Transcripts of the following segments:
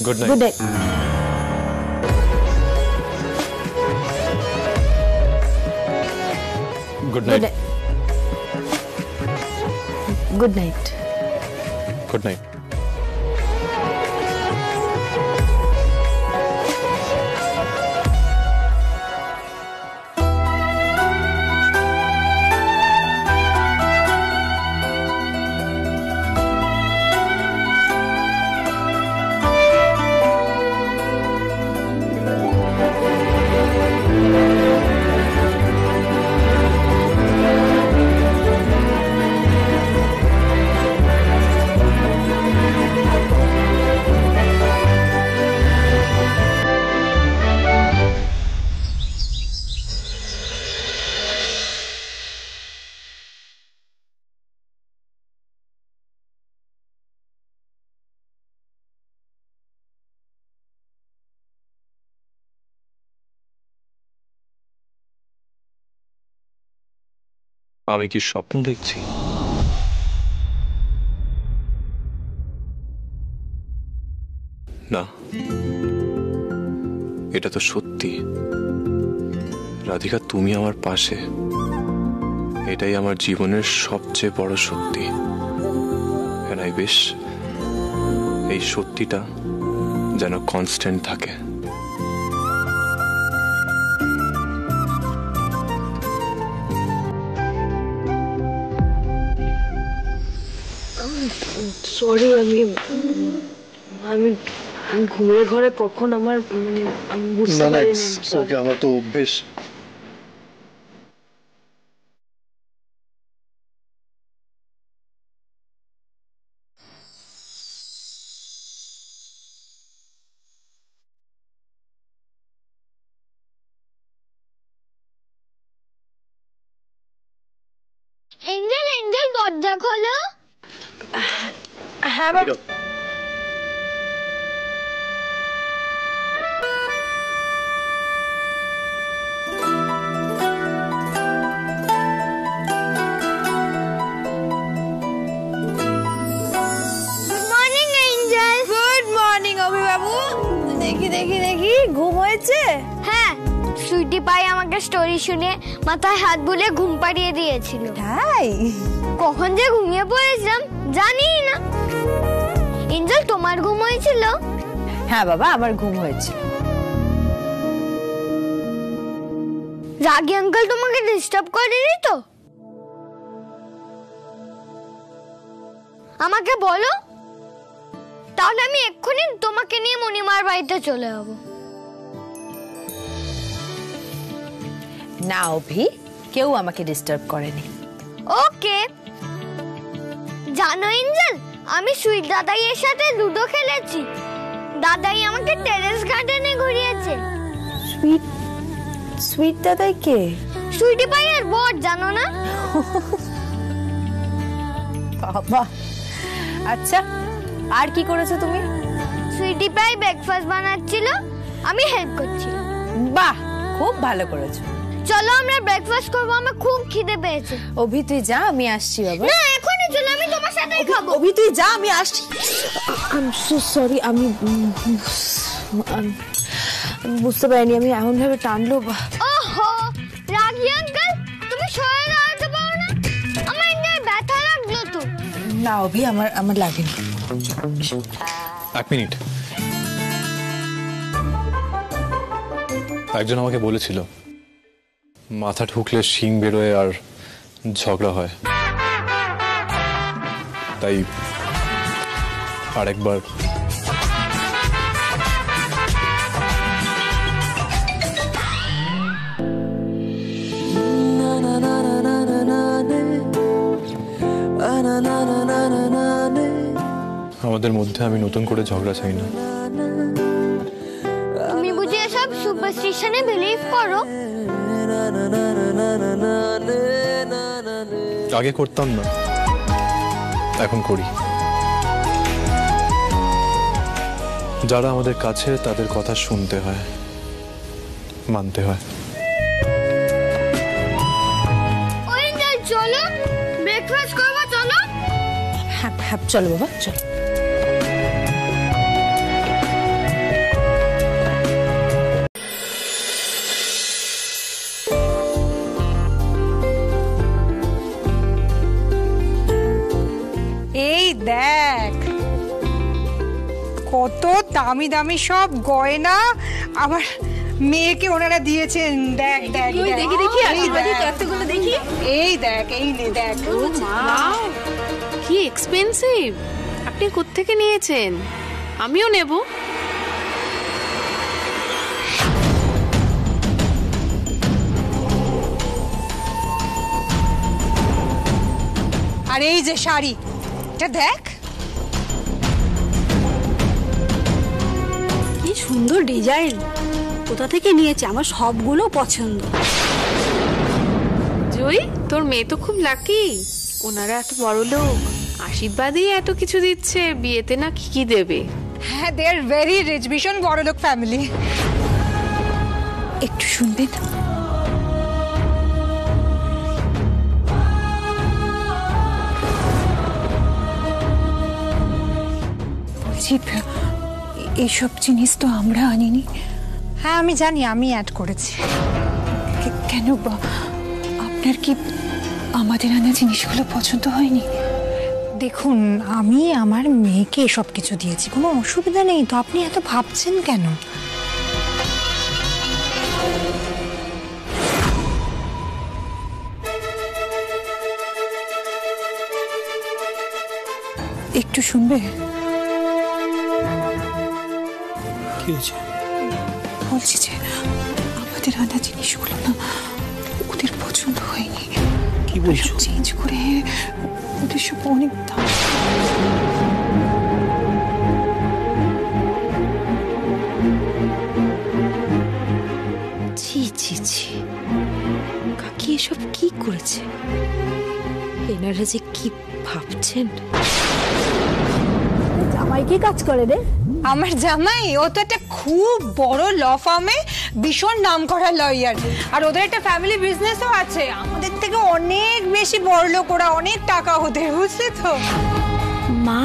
Good night. Good night. Good night. Good night. Good night. আমি কি স্বপ্ন দেখছি? না, এটা তো সত্যি। রাধিকা, তুমি আমার পাশে, এটাই আমার জীবনের সবচেয়ে বড় সত্যি। And I wish এই সত্যিটা যেন কনস্ট্যান্ট থাকে। সরি, আমি ঘুমের ঘরে কখন আমার আমি বুঝতে পারিনি। আমার তো অভ্যেস। এঞ্জেল, এঞ্জেল, দরজা খোলো। হ্যাঁ বাবা। Morning Angel. গুড মর্নিং অভি বাবু। দেখি দেখি দেখি, ঘুম হয়েছে? হ্যাঁ, সুইটি পাই আমাকে স্টোরি শুনে মাথায় হাত বুলিয়ে ঘুম পাড়িয়ে দিয়েছিল। তাই? কখন যে ঘুমিয়ে পড়েছিলাম জানি না। এঞ্জেল, তোমার ঘুম হয়েছিল? হ্যাঁ বাবা, আমার ঘুম হয়েছে। রাগী আঙ্কেল তোমাকে ডিস্টার্ব করেনি তো? আমাকে বলো, তাহলে আমি এক্ষুনি তোমাকে নিয়ে মণিমার বাড়িতে চলে যাবো। না অভি, কেউ আমাকে ডিস্টার্ব করেনি। ওকে। জানো এঞ্জেল, আমি সুইট দাদাইয়ের সাথে লুডো খেলেছি। দাদাই আমাকে টেরেস গার্ডেনে ঘুরিয়েছে। সুইট সুইট দাদাই কে? সুইটি পাইয়ের বর, জানো না? বাবা, আচ্ছা আর কি করেছো তুমি? সুইটি পাই ব্রেকফাস্ট বানাচ্ছিল, আমি হেল্প করছিলাম। বাহ, খুব ভালো করেছো। চলো আমরা ব্রেকফাস্ট করবো, আমার খুব খিদে পেয়েছে। অভি তুই যা, আমি আসছি বাবা। না, এখনই চলো, আমি তোমার সাথেই খাবো। অভি তুই যা, আমি আসছি। আই এম সো সরি, আমি বুঝতে পারিনি, আমি এমন ভাবে টানলো। ওহো, রাগী আঙ্কেল, তুমি সরে দাঁড়াতে পারো না? আমার এখানে ব্যথা লাগলো তো। না অভি, আমার লাগেনি। এক মিনিট। একজন আমাকে বলেছিল মাথা ঠুকলে শিং বেরোয় আর ঝগড়া হয়, তাই আরেকবার আমাদের মধ্যে আমি নতুন করে ঝগড়া চাই না। তুমি বুঝি এসব সুপারস্টিশনে বিলিভ করো? আগে করতাম না, এখন করি। যারা আমাদের কাছে, তাদের কথা শুনতে হয়, মানতে হয়। চলো ব্রেকফাস্ট করবো, চলো। হ্যাঁ হ্যাঁ, চলো বাবা, চলো। দেখ কত দামি দামি সব গয়না আমার মেয়েকে ওনারা দিয়েছেন। দেখ দেখ দেখি দেখি কতগুলো দেখি। এই দেখ, এই নে দেখ। ওয়াও, কি এক্সপেন্সিভ! আপনি কোত্থেকে নিয়েছেন? আমিও নেব। আর এই যে শাড়ি, এটা দেখ কি সুন্দর ডিজাইন, কোথা থেকে নিয়েছে? আমার সবগুলো পছন্দ। জয়ী, তোর মেয়ে তো খুব লাকি। ওনারা এত বড় লোক, আশীর্বাদেই এত কিছু দিচ্ছে, বিয়েতে না কি কি দেবে। হ্যাঁ, দে আর ভেরি রিচ, ভীষণ বড় লোক ফ্যামিলি। একটু শুনবেন? বলছি, এইসব জিনিস তো আমরা আনিনি। হ্যাঁ আমি জানি, আমি অ্যাড করেছি। কেন আপনার কি আমাদের আনা জিনিসগুলো পছন্দ হয়নি? দেখুন, আমি আমার মেয়েকে এসব কিছু দিয়েছি, কোনো অসুবিধা নেই তো, আপনি এত ভাবছেন কেন? একটু শুনবে? কি হয়েছে? বলছি যে আমাদের আনা জিনিসগুলো না ওদের পছন্দ হয়নি। কি বলছো? চেঞ্জ করে ওদের সব অনেক দাম। ছি ছি ছি, কাকি এসব কি করেছে? এনারা যে কি ভাবছেন। জামাই কি কাজ করে রে? আমার জামাই, ও তো একটা খুব বড় ল ফার্মে ভীষণ নাম করা লয়ার, আর ওদের একটা ফ্যামিলি বিজনেসও আছে। আমাদের থেকে অনেক বেশি বড় লোক ওরা, অনেক টাকা ওদের, বুঝলি তো? মা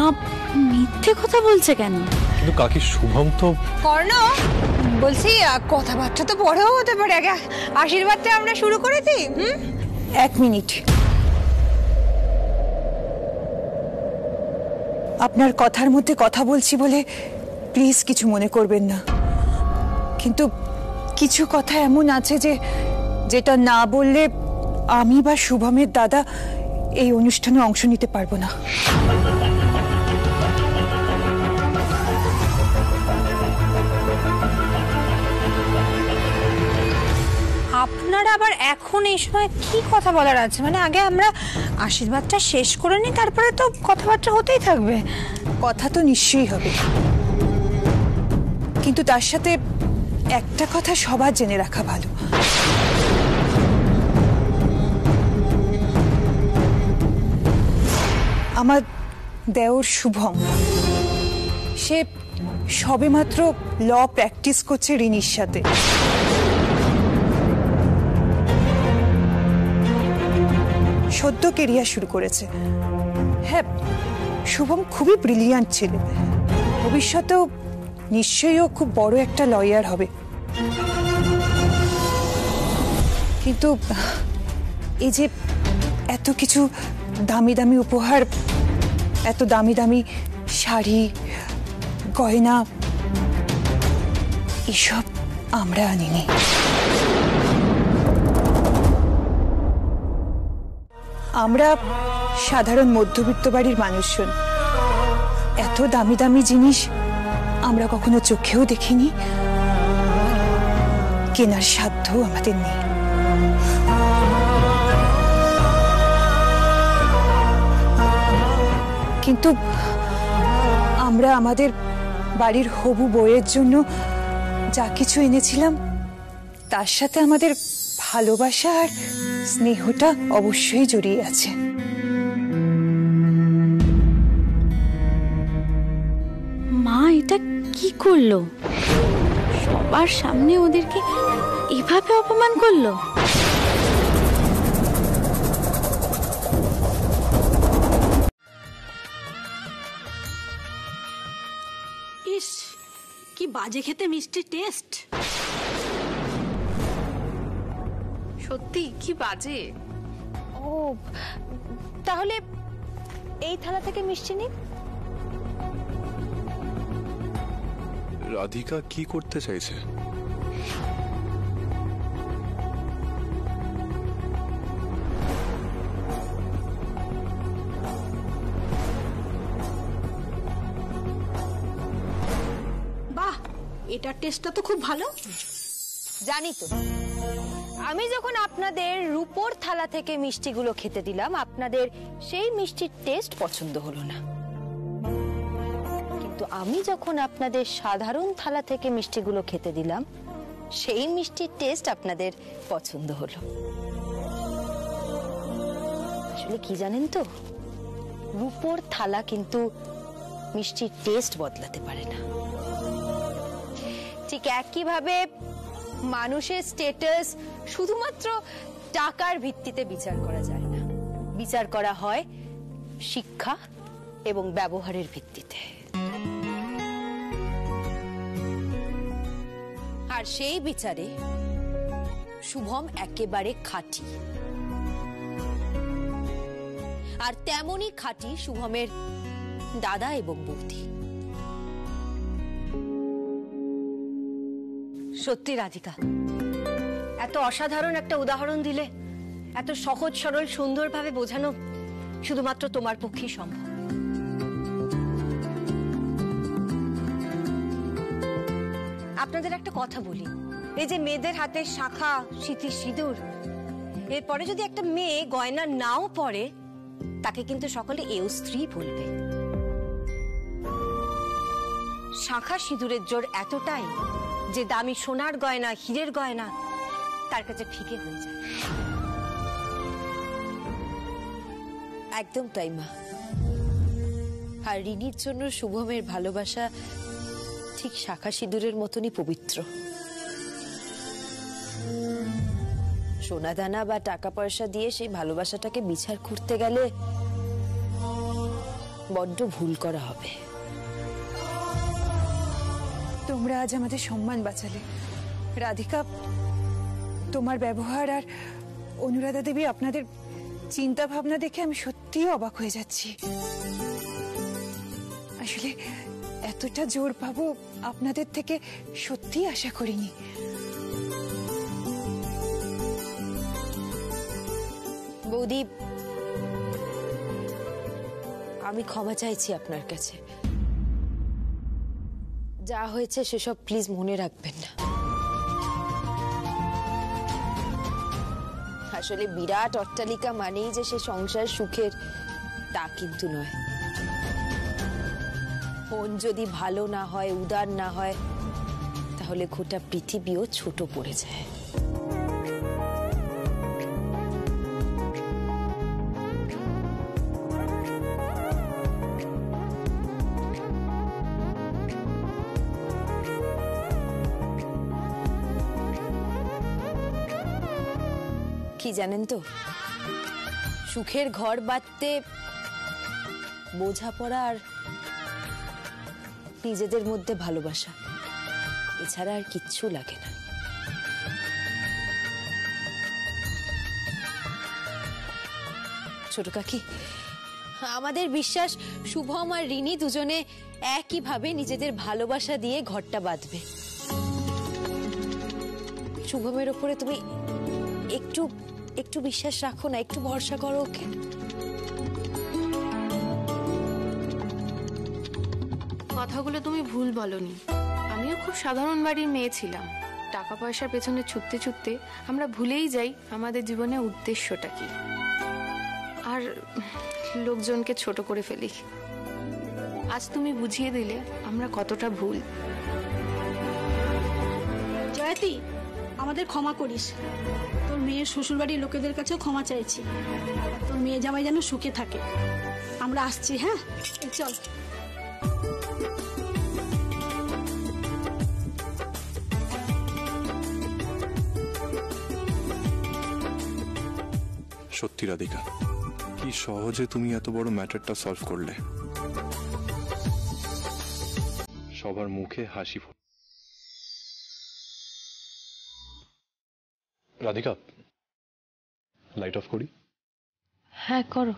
মিথ্যে কথা বলছে কেন? কিন্তু কাকি, শুভম তো... কর্ণ, বলছি কথাবার্তা তো বড়ও হতে পারে, আগে আশীর্বাদটা আমরা শুরু করে দিই। এক মিনিট, আপনার কথার মধ্যে কথা বলছি বলে প্লিজ কিছু মনে করবেন না, কিন্তু কিছু কথা এমন আছে যেটা না বললে আমি বা শুভমের দাদা এই অনুষ্ঠানে অংশ নিতে পারবো না। আপনারা আবার এখন এই সময় কি কথা বলার আছে? মানে আগে আমরা আশীর্বাদটা শেষ করে নিই, তারপরে তো কথাবার্তা হতেই থাকবে। কথা তো নিশ্চয়ই হবে, কিন্তু তার সাথে একটা কথা সবার জেনে রাখা ভালো। আমার দেওর শুভম, সে সবেমাত্র ল প্র্যাকটিস করছে রিনির সাথে। সদ্য কেরিয়ার শুরু করেছে। হ্যাঁ, শুভম খুবই ব্রিলিয়ান্ট ছেলে, ভবিষ্যতেও নিশ্চয়ই ও খুব বড় একটা লয়ার হবে। কিন্তু এই যে এত কিছু দামি দামি উপহার, এত দামি দামি শাড়ি, গয়না, এসব আমরা আনিনি। আমরা সাধারণ মধ্যবিত্ত বাড়ির মানুষজন, এত দামি দামি জিনিস আমরা কখনো চোখেও দেখিনি, কেনার সাধ্য আমাদের নেই। কিন্তু আমরা আমাদের বাড়ির হবু বউয়ের জন্য যা কিছু এনেছিলাম, তার সাথে আমাদের ভালোবাসা আর স্নেহটা অবশ্যই জড়িয়ে আছে। মা এটা কি করলো? সবার সামনে ওদেরকে এভাবে অপমান করলো। ইস, কি বাজে খেতে মিষ্টি টেস্ট। সত্যি কি বাজে। ও, তাহলে এই থালা থেকে মিষ্টি নিন। রাধিকা কি করতে চাইছে? বাহ, এটার টেস্টটা তো খুব ভালো। জানি তো, আমি যখন আপনাদের রূপোর থালা থেকে মিষ্টিগুলো খেতে দিলাম, আপনাদের সেই মিষ্টির টেস্ট পছন্দ হলো না। কিন্তু আমি যখন আপনাদের সাধারণ থালা থেকে মিষ্টিগুলো খেতে দিলাম, সেই মিষ্টির টেস্ট আপনাদের পছন্দ হলো। আসলে কি জানেন তো, রূপোর থালা কিন্তু মিষ্টির টেস্ট বদলাতে পারে না। ঠিক একইভাবে মানুষের স্ট্যাটাস শুধুমাত্র টাকার ভিত্তিতে বিচার করা যায় না, বিচার করা হয় শিক্ষা এবং ব্যবহারের ভিত্তিতে। আর সেই বিচারে শুভম একেবারে খাঁটি, আর তেমনই খাঁটি শুভমের দাদা এবং বৌদি। সত্যি রাধিকা, এত অসাধারণ একটা উদাহরণ দিলে, এত সহজ সরল সুন্দরভাবে বোঝানো শুধুমাত্র তোমার পক্ষেই সম্ভব। আপনাদের একটা কথা বলি, এই যে মেয়েদের হাতে শাখা, সিঁথির সিঁদুর, এরপরে যদি একটা মেয়ে গয়না নাও পরে, তাকে কিন্তু সকলে এও স্ত্রী বলবে। শাখা সিঁদুরের জোর এতটাই যে দামি সোনার গয়না, হীরের গয়না তার কাছে ফিকে হয়ে যায়। একদম তাই মা। আর রিনির জন্য শুভমের ভালোবাসা ঠিক শাখা সিঁদুরের মতনই পবিত্র। সোনা দানা বা টাকা পয়সা দিয়ে সেই ভালোবাসাটাকে বিচার করতে গেলে বড্ড ভুল করা হবে। তোমরা আজ আমাদের সম্মান বাঁচালে। রাধিকা, তোমার ব্যবহার আর অনুরাধা দেবী আপনাদের চিন্তা ভাবনা দেখে আমি সত্যিই অবাক হয়ে যাচ্ছি। আসলে এতটা জোর পাবো আপনাদের থেকে সত্যিই আশা করিনি। বৌদি, আমি ক্ষমা চাইছি আপনার কাছে। যা হয়েছে সেসব প্লিজ মনে রাখবেন না। আসলে বিরাট অট্টালিকা মানেই যে সে সংসার সুখের, তা কিন্তু নয়। মন যদি ভালো না হয়, উদার না হয়, তাহলে গোটা পৃথিবীও ছোট পড়ে যায়। কি জানেন তো, সুখের ঘর বাঁধতে বোঝাপড়া আর নিজেদের মধ্যে ভালোবাসা, এছাড়া আর কিচ্ছু লাগে না। ছোট কাকি, আমাদের বিশ্বাস শুভম আর রিনি দুজনে একইভাবে নিজেদের ভালোবাসা দিয়ে ঘরটা বাঁধবে। শুভমের ওপরে তুমি একটু একটু বিশ্বাস রাখো না, একটু ভরসা করো ওকে। কথাগুলো তুমি ভুল বলনি। আমিও খুব সাধারণ বাড়ির মেয়ে ছিলাম। টাকা পয়সার পেছনে ছুটতে ছুটতে আমরা ভুলেই যাই আমাদের জীবনে উদ্দেশ্যটা কি, আর লোকজনকে ছোট করে ফেলি। আজ তুমি বুঝিয়ে দিলে আমরা কতটা ভুল। জয়তী, আমাদের ক্ষমা করিস। তোর মেয়ের শ্বশুরবাড়ির লোকেদের কাছেও ক্ষমা চাইছি। তোর মেয়ে জামাই যেন সুখে থাকে। আমরা আসছি, হ্যাঁ? চল। সত্যি রাধিকা, কি সহজে তুমি এত বড় ম্যাটারটা সলভ করলে। সবার মুখে হাসি। রাধিকা, লাইট অফ করি? হ্যাঁ, করো।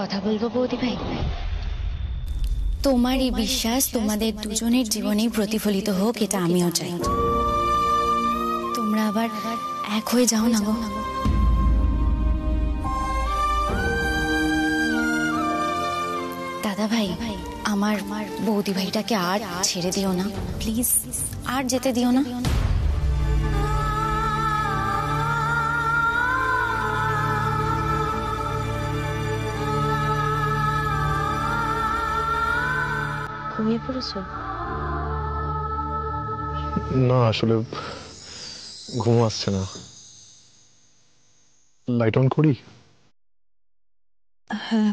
কথা বলবো বৌদি ভাই? তোমার এই বিশ্বাস তোমাদের দুজনের জীবনেই প্রতিফলিত হোক, এটা আমিও চাই। তোমরা আবার এক হয়ে যাও না গো। দাদা ভাই, আমার বৌদি ভাইটাকে আর ছেড়ে দিও না প্লিজ, আর যেতে দিও না। ঘুমিয়ে পড়েছো? না, আসলে ঘুম আসছে না। লাইট অন করি? হ্যাঁ।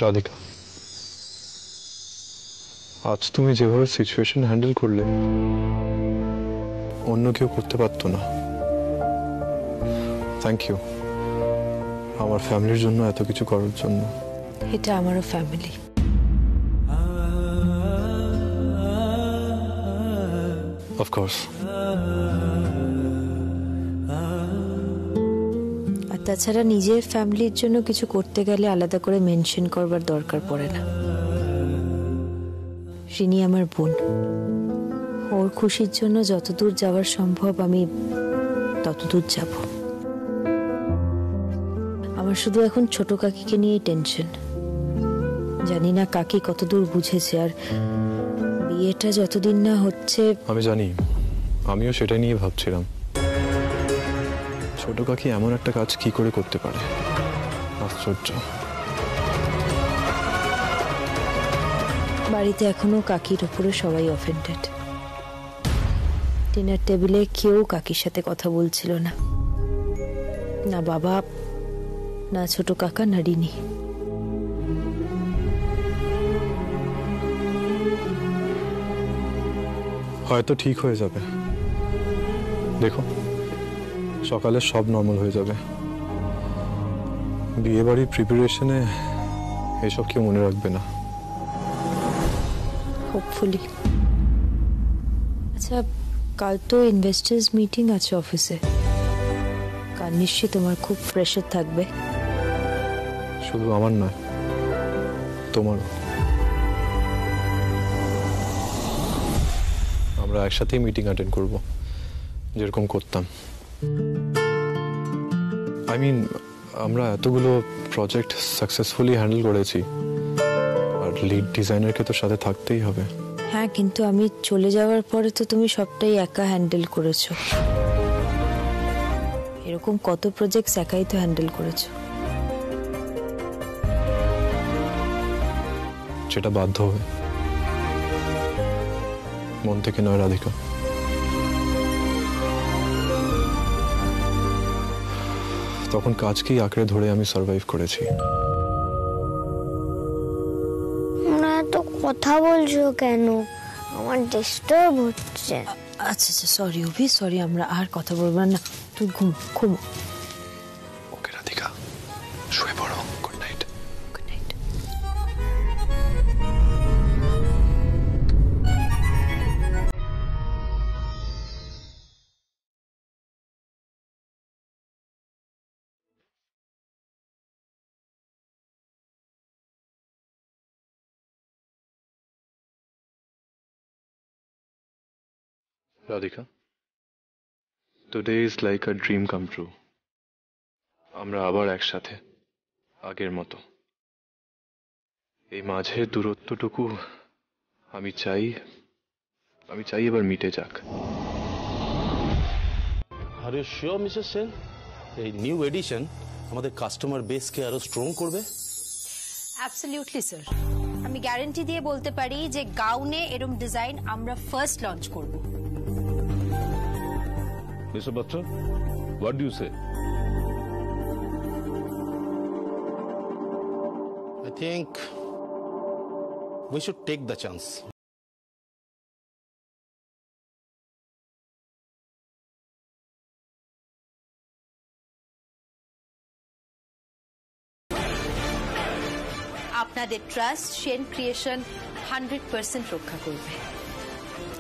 রাধিকা, আজ তুমি যেভাবে সিচুয়েশন হ্যান্ডেল করলে অন্য কেউ করতে পারতো না। থ্যাংক ইউ আমার ফ্যামিলির জন্য এত কিছু করার জন্য। এটা আমারও ফ্যামিলি। অফকোর্স। আর তাছাড়া নিজের ফ্যামিলির জন্য কিছু করতে গেলে আলাদা করে মেনশন করবার দরকার পড়ে না। রিনি আমার বোন, ওর খুশির জন্য যতদূর যাওয়ার সম্ভব আমি ততদূর যাব। আমার শুধু এখন ছোট কাকিকে নিয়েই টেনশন। জানি না কাকি কতদূর বুঝেছে, আর বিয়েটা যতদিন না হচ্ছে। আমি জানি, আমিও সেটা নিয়ে ভাবছিলাম ছোট কাকি এমন একটা কাজ কি করে করতে পারে। আশ্চর্য। বাড়িতে এখনো কাকির উপরে সবাই অফেন্ডেড। ডিনার টেবিলে কেউ কাকির সাথে কথা বলছিল না, না বাবা, না ছোট কাকা, না রিনি। হয়তো ঠিক হয়ে যাবে, দেখো সকালে সব নর্মাল হয়ে যাবে। বিয়ে বাড়ির প্রিপারেশনে এসব কেউ মনে রাখবে না। হোপফুলি। আচ্ছা, কাল তো ইনভেস্টার্স মিটিং আছে অফিসে, কাল নিশ্চয়ই তোমার খুব প্রেশার থাকবে। শুধু আমার নয়, তোমারও। আমরা একসাথেই মিটিং অ্যাটেন্ড করব, যেরকম করতাম। আই মিন, আমরা এতগুলো প্রজেক্ট সাকসেসফুলি হ্যান্ডেল করেছি, আর লিড ডিজাইনারকে তো সাথে থাকতেই হবে। হ্যাঁ, কিন্তু আমি চলে যাওয়ার পরে তো তুমি সবটাই একা হ্যান্ডেল করেছো। এরকম কত প্রজেক্ট একাই তো হ্যান্ডেল করেছো। সেটা বাধ্য হবে, মন থেকে নয় রাধিকা। তখন কাজকেই আঁকড়ে ধরে আমি সার্ভাইভ করেছি। না তো কথা বলছো কেন? আমার ডিস্টার্ব হচ্ছে। আচ্ছা আচ্ছা, সরি অভি, সরি। আমরা আর কথা বলবো না। তুই ঘুমো। ওকে রাধিকা, শুয়ে পড়ো। Good night. Good night. Radhika, today is like a dream come true. আমরা আবার একসাথে, আগের মতো। এই মাঝের দূরত্বটুকু আমি চাই এবার মিটে যাক। Are you sure mister Sen, এই নিউ এডিশন আমাদের কাস্টমার বেসকে আরো স্ট্রং করবে? Absolutely sir. আমি গ্যারান্টি দিয়ে বলতে পারি যে গাউনে এরকম ডিজাইন আমরা ফার্স্ট লঞ্চ করব। Mr. Batra, what do you say? I think we should take the chance. আপনাদের ট্রাস্ট সেন ক্রিয়েশন 100% রক্ষা করবে।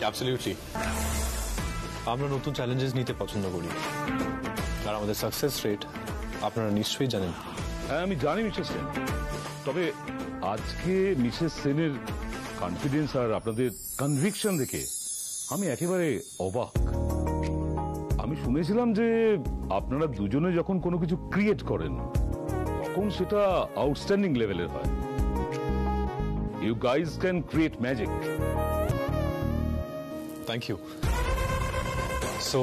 অ্যাবসলিউটলি। আমরা নতুন চ্যালেঞ্জেস নিতে পছন্দ করি, আর আমাদের সাকসেস রেট আপনারা নিশ্চয়ই জানেন। হ্যাঁ আমি জানি মিসেস সেন, তবে আজকে মিসেস সেনের কনফিডেন্স আর আপনাদের কনভিকশন দেখে আমি একেবারে অবাক। আমি শুনেছিলাম যে আপনারা দুজনে যখন কোনো কিছু ক্রিয়েট করেন তখন সেটা আউটস্ট্যান্ডিং লেভেলের হয়। You guys can create magic. Thank you. So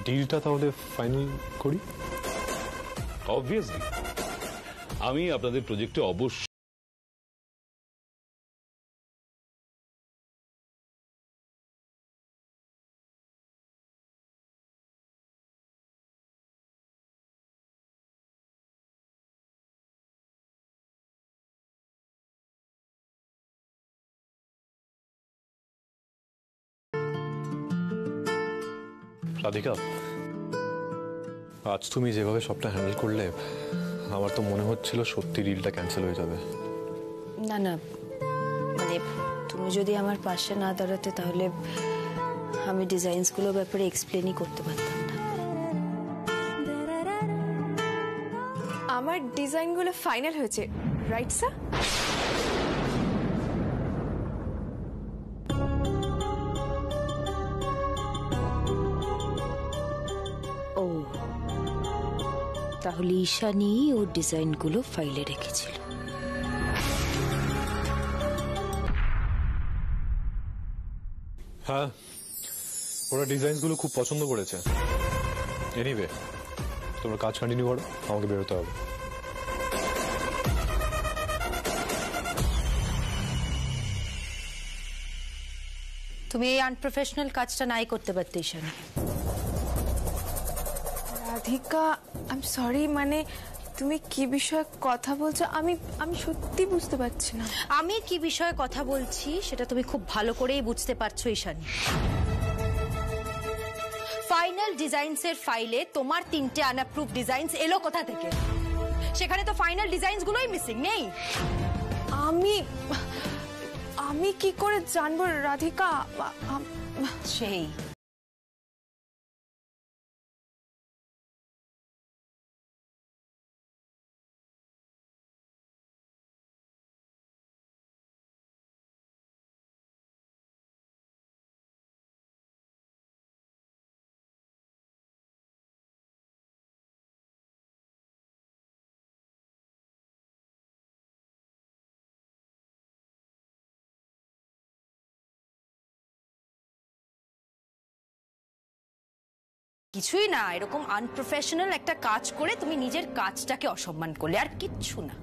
ডিলটা তাহলে ফাইনাল করি? অবভিয়াসলি আমি আপনাদের প্রজেক্টে অবশ্যই রাধিকা, আজ তুমি যেভাবে সবটা হ্যান্ডেল করলে আমার তো মনে হচ্ছিল সত্যি ডিলটা ক্যান্সেল হয়ে যাবে। না না, মানে তুমি যদি আমার পাশে না দাঁড়াতে তাহলে আমি ডিজাইনসগুলোর ব্যাপারে এক্সপ্লেনই করতে পারতাম না। আমার ডিজাইনগুলো ফাইনাল হয়েছে, রাইট স্যার? ও, তাহলে ঈশানী ওর ডিজাইনগুলো ফাইলে রেখেছিল। হ্যাঁ, ওরা ডিজাইনগুলো খুব পছন্দ করেছে। এনিওয়ে, তোমরা কাজ কন্টিনিউ করো, আমাকে বেরোতে হবে। তুমি এই আনপ্রফেশনাল কাজটা নাই করতে পারতে Ishani. Radhika, I am sorry, মানে তুমি কি বিষয়ে কথা বলছো আমি সত্যি বুঝতে পারছি না। আমি কি বিষয়ে কথা বলছি সেটা তুমি খুব ভালো করেই বুঝতে পারছো ঈশানী। ফাইনাল ডিজাইনস এর ফাইলে তোমার 3টে আনঅ্যাপ্রুভ ডিজাইনস এলো কোথা থেকে? সেখানে তো ফাইনাল ডিজাইনস গুলোই মিসিং নেই। আমি কি করে জানবো রাধিকা? সেই কিছুই না, এরকম আনপ্রফেশনাল একটা কাজ করে তুমি নিজের কাজটাকে অসম্মান করলে, আর কিচ্ছু না।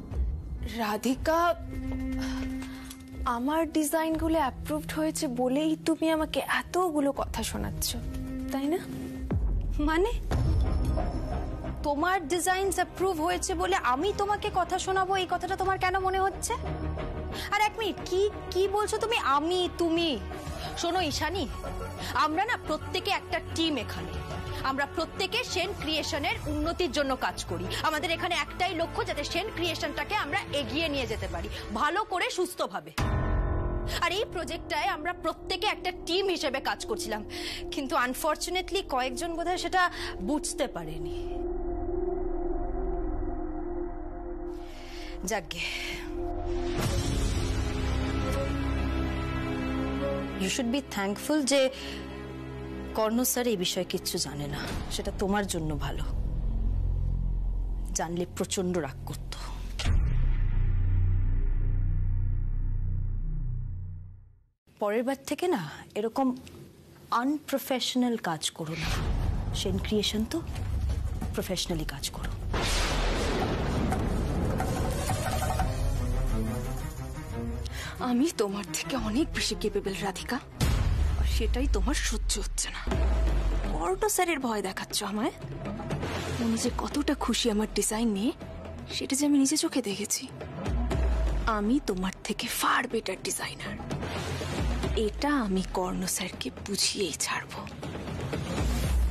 রাধিকা, আমার ডিজাইনগুলো অ্যাপ্রুভড হয়েছে বলেই তুমি আমাকে এতগুলো কথা শোনাচ্ছ, তাই না? মানে তোমার ডিজাইনস অ্যাপ্রুভ হয়েছে বলে আমি তোমাকে কথা শোনাবো, এই কথাটা তোমার কেন মনে হচ্ছে? আর এক মিনিট, কি বলছো তুমি আমি তুমি? শোনো ঈশানী, আমরা না প্রত্যেকে একটা টিম এখানে। আমরা প্রত্যেকে সেন ক্রিয়েশনের উন্নতির জন্য কাজ করি। আমাদের এখানে একটাই লক্ষ্য, যাতে সেন ক্রিয়েশনটাকে আমরা এগিয়ে নিয়ে যেতে পারি ভালো করে, সুস্থভাবে। আর এই প্রজেক্টটায় আমরা প্রত্যেকে একটা টিম হিসেবে কাজ করছিলাম, কিন্তু আনফরচুনেটলি কয়েকজন বোধহয় সেটা বুঝতে পারেনি। যাকগে, ইউ শুড বি থ্যাঙ্কফুল যে কর্ণ স্যার এই বিষয়ে কিচ্ছু জানে না। সেটা তোমার জন্য ভালো, জানলে প্রচন্ড রাগ করত। পরের বার থেকে না এরকম আনপ্রফেশনাল কাজ করো না। সেন ক্রিয়েশন তো প্রফেশনালি কাজ করো। আমি তোমার থেকে অনেক বেশি কেপেবল রাধিকা, আর সেটাই তোমার সহ্য হচ্ছে না। কর্ণ স্যারের ভয় দেখাচ্ছ আমায়। উনি যে কতটা খুশি আমার ডিজাইন নিয়ে, সেটা যে আমি নিজে চোখে দেখেছি। আমি তোমার থেকে ফার বেটার ডিজাইনার, এটা আমি কর্ণ স্যারকে বুঝিয়েই ছাড়বো।